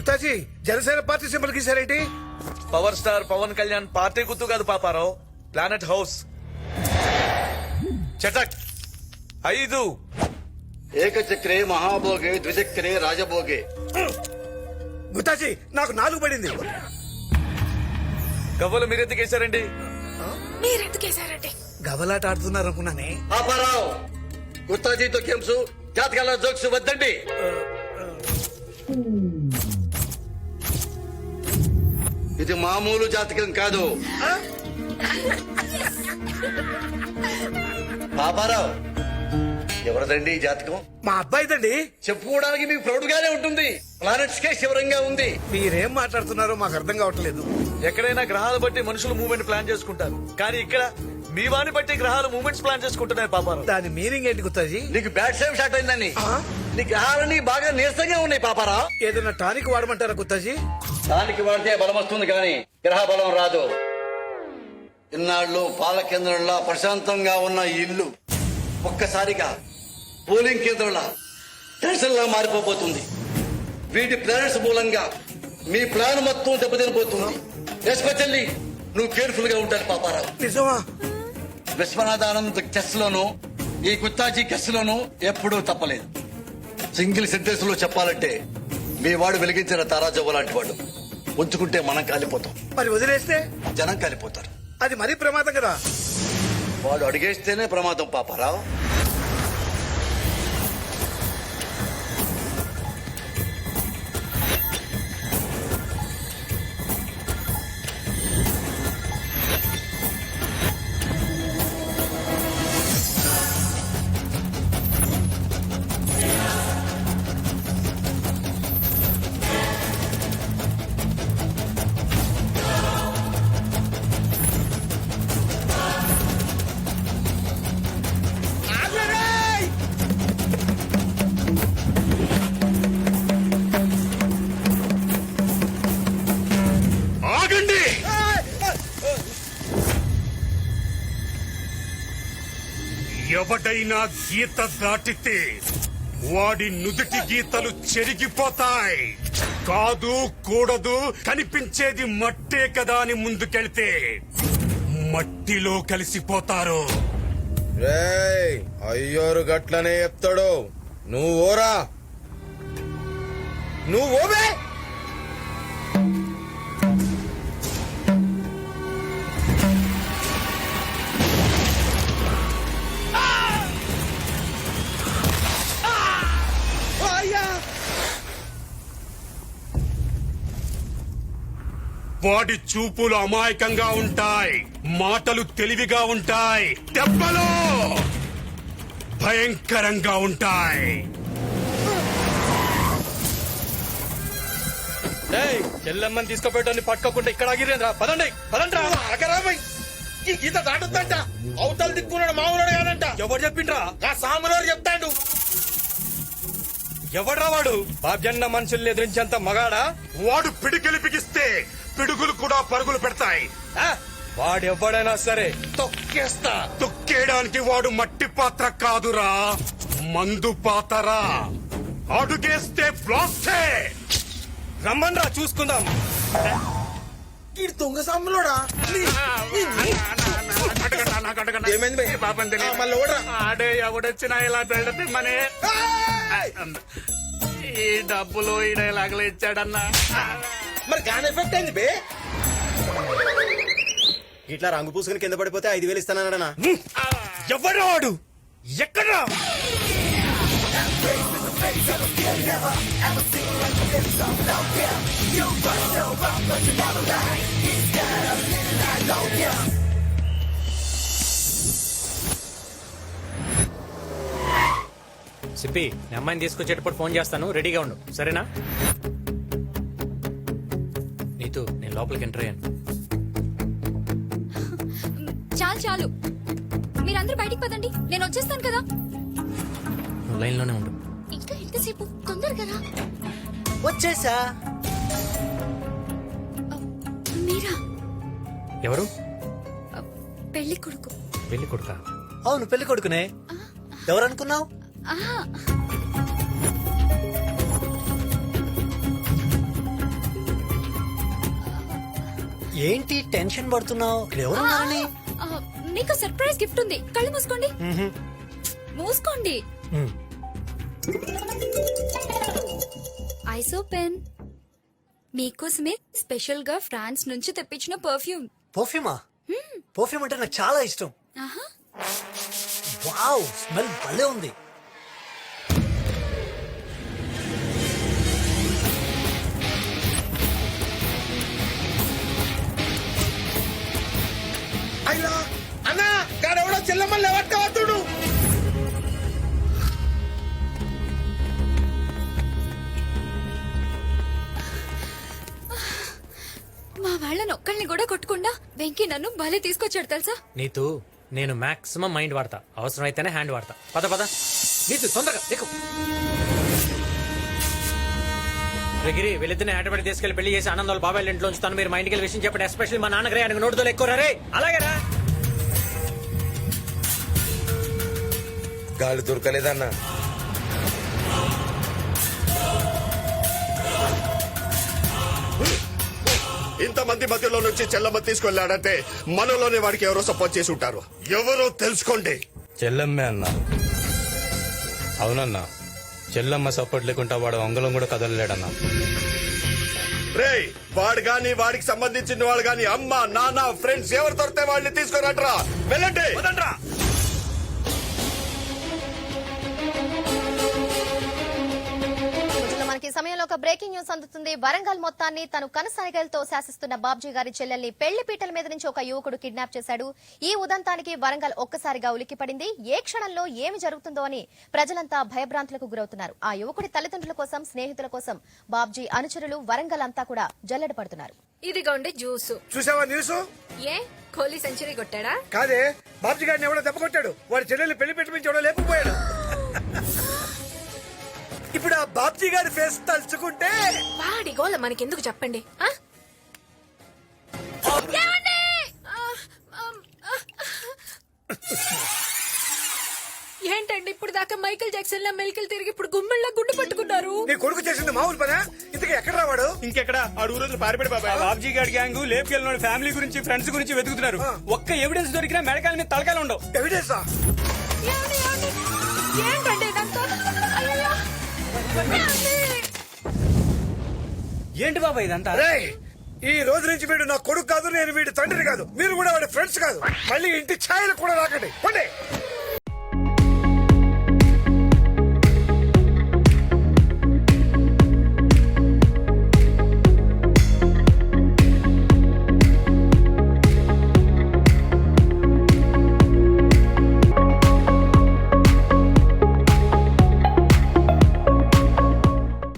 గుత్తాజీ Janasena party symbol గీసారేంటి? Power star Pawan Kalyan party గుర్తు కాదు పాపారావు, ప్లానెట్ హౌస్. చటక్ 5. ఏకచక్రే మహాభోగే ద్విచక్రే రాజభోగే. గుత్తాజీ నాకు 4 పడింది. గవ్వలు మీరెందుకేశారండి? మీరెందుకేశారండి? గవ్వలాట ఆడుతున్నారు అనుకున్నానే. పాపారావు, గుత్తాజీతో గేమ్స్, జాతకాల జోక్స్ వద్దండి. ఇది మామూలు జాతకం కాదు. పాపారావు, ఎవరిదండి ఈ జాతకం? మా అబ్బాయిదండి. చెప్పుకోవడానికి మీకు ప్రౌడ్ గానే ఉంటుంది. ప్లానెట్స్ కే శివరంగా ఉంది. మీరేం మాట్లాడుతున్నారో మాకు అర్థం కావట్లేదు. ఎక్కడైనా గ్రహాలు బట్టి మనుషులు మూవ్మెంట్ ప్లాన్ చేసుకుంటారు, కానీ ఇక్కడ మీ వాని బట్టి గ్రహాలు మూవ్మెంట్స్ ప్లాన్ చేసుకుంటున్నాయి పాపారావు. దాని మీనింగ్ ఏంటి గుత్తాజీ? నీకు బ్యాడ్ టైం స్టార్ట్ అయిందని. నీ గ్రహాలన్నీ బాగా నీరసంగా ఉన్నాయి పాపారావు. ఏదైనా టానిక్ వాడమంటారా గుత్తాజీ? దానికి వాడితే బలం వస్తుంది కానీ గ్రహ బలం రాదు. ఇన్నాళ్ళు పాల కేంద్రంలా ప్రశాంతంగా ఉన్న ఈ ఇల్లు ఒక్కసారిగా పోలింగ్ కేంద్రంలా టెన్షన్ లా మారిపోబోతుంది. వీటి ప్లానెట్స్ మూలంగా మీ ప్లాన్ మొత్తం దెబ్బతినిపోతుంది. ఎస్పెషల్లీ నువ్వు కేర్ఫుల్ గా ఉంటాను పాపారావు. నిజమా? విశ్వనాథానంద్ చెస్ లోను ఈ గుత్తాజీ కెస్ లోను ఎప్పుడూ తప్పలేదు. సింగిల్ సెంటెన్స్ లో చెప్పాలంటే మీ వాడు వెలిగించిన తారాజవ్వ లాంటి వాడు. ఉంచుకుంటే మనం కాలిపోతాం, మరి వదిలేస్తే జనం కాలిపోతారు. అది మరీ ప్రమాదం కదా. వాడు అడిగేస్తేనే ప్రమాదం పాపారావు. ఎవడైనా గీత దాటితే వాడి నుదుటి గీతలు చెరిగిపోతాయి. కాదు కూడదు, కనిపించేది మట్టే కదా అని ముందుకెళ్తే మట్టిలో కలిసిపోతారు. అయ్యోరు గట్లనే చెప్తాడు. నువ్వు ఓరా, నువ్వు ఓవే. వాడి చూపులు అమాయకంగా ఉంటాయి, మాటలు తెలివిగా ఉంటాయి, దెబ్బలు భయంకరంగా ఉంటాయి. చెల్లెమ్మని తీసుకుపోయటాన్ని పట్టుకోకుండా ఇక్కడ ఆగిరేంద్రా. పదండి పదండ్రా. ఈ గీత దాటుద్దంట. అవతల దిక్కున్నాడు మామూలు కాదంట. ఎవరు చెప్పిండ్రా? ఆ సాములోడు చెప్తాడు. ఎవడ్రా వాడు? బాబ్జన్న మనుషుల్ని ఎదిరించేంత మగాడా? వాడు పిడికిలి బిగిస్తే పిడుగులు కూడా పరుగులు పెడతాయి. వాడెవ్వడైనా సరే తొక్కేస్తా. తొక్కేయడానికి వాడు మట్టి పాత్ర కాదురా, మందు పాతరా. అడుగేస్తే బ్లాస్టే. రమ్మన్రా చూసుకుందాం. ఈ దొంగ సాములోడా? ఏమైంది మళ్ళీ ఓడరా? ఆడే ఎవడొచ్చినా ఇలా పెడితే మనే ఈ డబ్బులు ఈ డైలాగులు ఇచ్చాడన్నా. మరి గాన్ ఎఫెక్ట్ అయింది బే. ఇట్లా రంగు పూసుకుని కింద పడిపోతే 5,000 ఇస్తానన్నా. ఎవరా వాడు? ఎక్కడా? సిప్పి, మీ అమ్మాయిని తీసుకొచ్చేటప్పుడు ఫోన్ చేస్తాను, రెడీగా ఉండు, సరేనా? నీతు, నేను లోపలికి ఎంటర్ అయ్యాను. చాలు చాలు, మీరందరూ బయటికి పదండి, నేను వచ్చేస్తాను కదా. నువ్వు లైన్లోనే ఉండు. ఇంకా ఎంతసేపు? తొందరగా రా. వచ్చేసా. మీరా? ఎవరు? పెళ్లి కొడుకు. పెళ్లి కొడుకా? అవును, పెళ్లి కొడుకునే. ఎవరనుకున్నావు? ఏంటి టెన్షన్ పడుతున్నావు? ఇక్కడ ఎవరున్నారని? ఆ, మీకు సర్ప్రైజ్ గిఫ్ట్ ఉంది. కళ్ళు మూసుకోండి. మూసుకోండి. ఐసో పెన్ మీకోసమే స్పెషల్ గా ఫ్రాన్స్ నుంచి తెప్పించిన పర్ఫ్యూమ్. పర్ఫ్యూమా? పర్ఫ్యూమ్ అంటే నాకు చాలా ఇష్టం. వావ్, స్మెల్ భలే ఉంది. అయ్యా అన్నా గాడెవడో చెల్లమ్మని లేవట్టుకోవద్దుడు. మా వాళ్ళని ఒక్కళ్ళని కూడా కొట్టకుండా వెంకీ నన్ను భలే తీసుకొచ్చాడు తెలుసా. నీతు నేను మాక్సిమం మైండ్ వాడతా, అవసరం అయితేనే హ్యాండ్ వాడతా. పద పద నీతు తొందరగా ఎక్కు. గిరి వీళ్ళిద్దరిని ఆటపడి తీసుకెళ్లి పెళ్లి చేసి ఆనందాలు బాబాయ్ ఇంట్లో ఉంచుతాను. మీరు మా ఇంటికి వెళ్ళి విషయం చెప్పండి. ఎస్పెషల్లీ మా నాన్నగారే ఆయనకు నోటుతో ఎక్కువ రే. అలాగేరా? గాలి దొరకలేదన్నా. ఇంతమంది మధ్యలో నుంచి చెల్లమ్మ తీసుకెళ్లాడంటే మనలోనే వాడికి ఎవరో సపోర్ట్ చేసి ఉంటారు. ఎవరో తెలుసుకోండి. చెల్లమ్మే అన్నా. అవునన్నా, చెల్లమ్మ సపోర్ట్ లేకుండా వాడు అంగుళం కూడా కదలలేడన్నా. రేయ్, వాడు గాని వాడికి సంబంధించిన వాళ్ళు గాని అమ్మ నాన్న ఫ్రెండ్స్ ఎవరు దొరికితే వాళ్ళని తీసుకురాట్రా. వెళ్ళండి. మనకి సమయంలో ఒక బ్రేకింగ్ న్యూస్ అందుతుంది. వరంగల్ మొత్తాన్ని తను కనసాగలతో శాసిస్తున్న బాబ్జీ గారి చెల్లెల్ని పెళ్లి పీటల మీద నుంచి ఒక యువకుడు కిడ్నాప్ చేశాడు. ఈ ఉదంతానికి వరంగల్ ఒక్కసారిగా ఉలిక్కిపడింది. ఏ క్షణంలో ఏమి జరుగుతుందో అని ప్రజలంతా భయభ్రాంతులకు గురవుతున్నారు. ఆ యువకుడి తల్లిదండ్రుల కోసం, స్నేహితుల కోసం బాబ్జీ అనుచరులు వరంగల్ అంతా కూడా జల్లెడ పడుతున్నారు. ఇదిగోండి జ్యూస్. చూసావా న్యూస్? ఏ కోహ్లీ సెంచరీ కొట్టాడా? కాదే, బాబ్జీ గారిని ఎవడో దెబ్బ కొట్టాడు. వాడి చెల్లెల్ని పెళ్లి పెట్టి నుంచి ఎవడో లేకపోయాడు. ఇప్పుడు ఆ బాబ్జీ గారి ఫేస్ తలుచుకుంటే వాడి గోల మనకెందుకు చెప్పండి. ఆ? ఏమండి? ఏంటండి ఇప్పుడు దాకా మైకేల్ జాక్సన్ లా మెలికలు తిరిగి ఇప్పుడు గుమ్మెళ్ళ గుండు పట్టుకున్నారు? నీ కొడుకు చేసింది మామూలు పనా? ఇంతకీ ఎక్కడ రావాడు? ఇంకెక్కడ ఆడు రోజులు పారిపడి బాబాయ్. బాబ్జీ గారి గ్యాంగ్ లేపుకెళ్ళిన ఫ్యామిలీ గురించి, ఫ్రెండ్స్ గురించి వెతుకుతున్నారు. ఒక్క ఎవిడెన్స్ దొరికినా మెడకాల మీద తలకాయలు ఉండవు. ఎవిడెన్సా? ఏమండి, ఏమండి? ఏంటండి ఇదంతా? అయ్యయ్యో. ఏంటి బాబాయ్ ఇదంతా? రేయ్, ఈ రోజు నుంచి వీడు నా కొడుకు కాదు, నేను వీడి తండ్రిని కాదు, మీరు కూడా వాడి ఫ్రెండ్స్ కాదు. మళ్ళీ ఇంటి ఛాయలు కూడా రాకండి.